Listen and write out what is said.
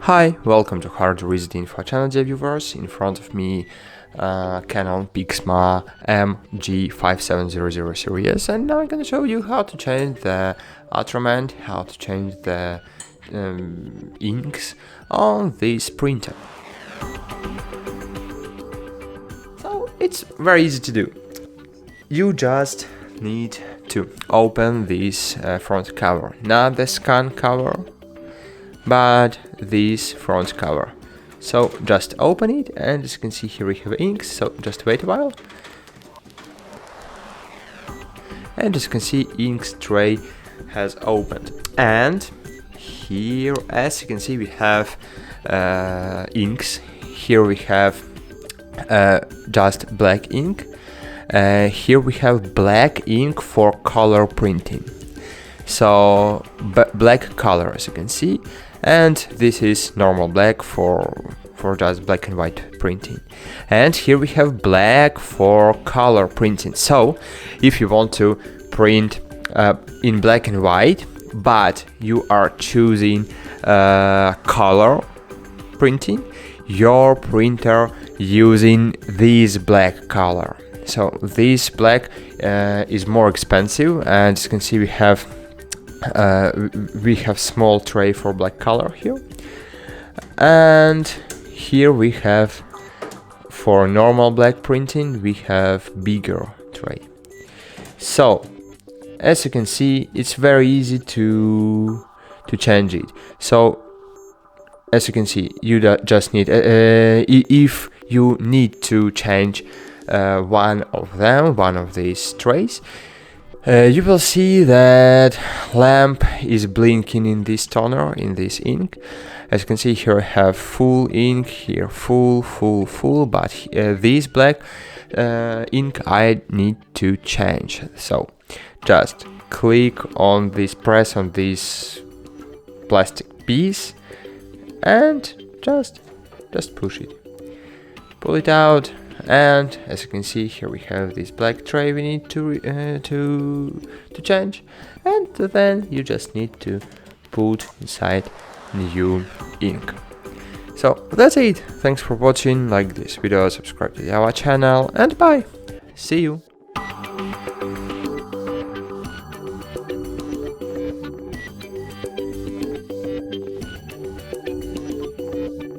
Hi, welcome to HardReset.Info channel, dear viewers. In front of me, Canon Pixma MG5700 series, and now I'm gonna show you how to change the attachment, how to change the inks on this printer. So it's very easy to do. You just need to open this front cover, not the scan cover, but this front cover. So just open it, and as you can see here we have inks, so just wait a while. And as you can see, inks tray has opened, and here as you can see we have inks. Here we have just black ink. Here we have black ink for color printing, so black color as you can see, and this is normal black for just black and white printing. And here we have black for color printing. So if you want to print in black and white, but you are choosing color printing, your printer using this black color. So this black is more expensive, and as you can see we have small tray for black color here, and here we have for normal black printing we have bigger tray. So as you can see, it's very easy to change it. So as you can see, you just need if you need to change one of these trays, you will see that lamp is blinking in this toner, in this ink. As you can see here I have full ink, here full, but this black ink I need to change. So just click on this, press on this plastic piece, and just push it, pull it out. And as you can see here we have this black tray we need to change, and then you just need to put inside new ink. So that's it. Thanks for watching. Like this video, subscribe to our channel, and bye. See you.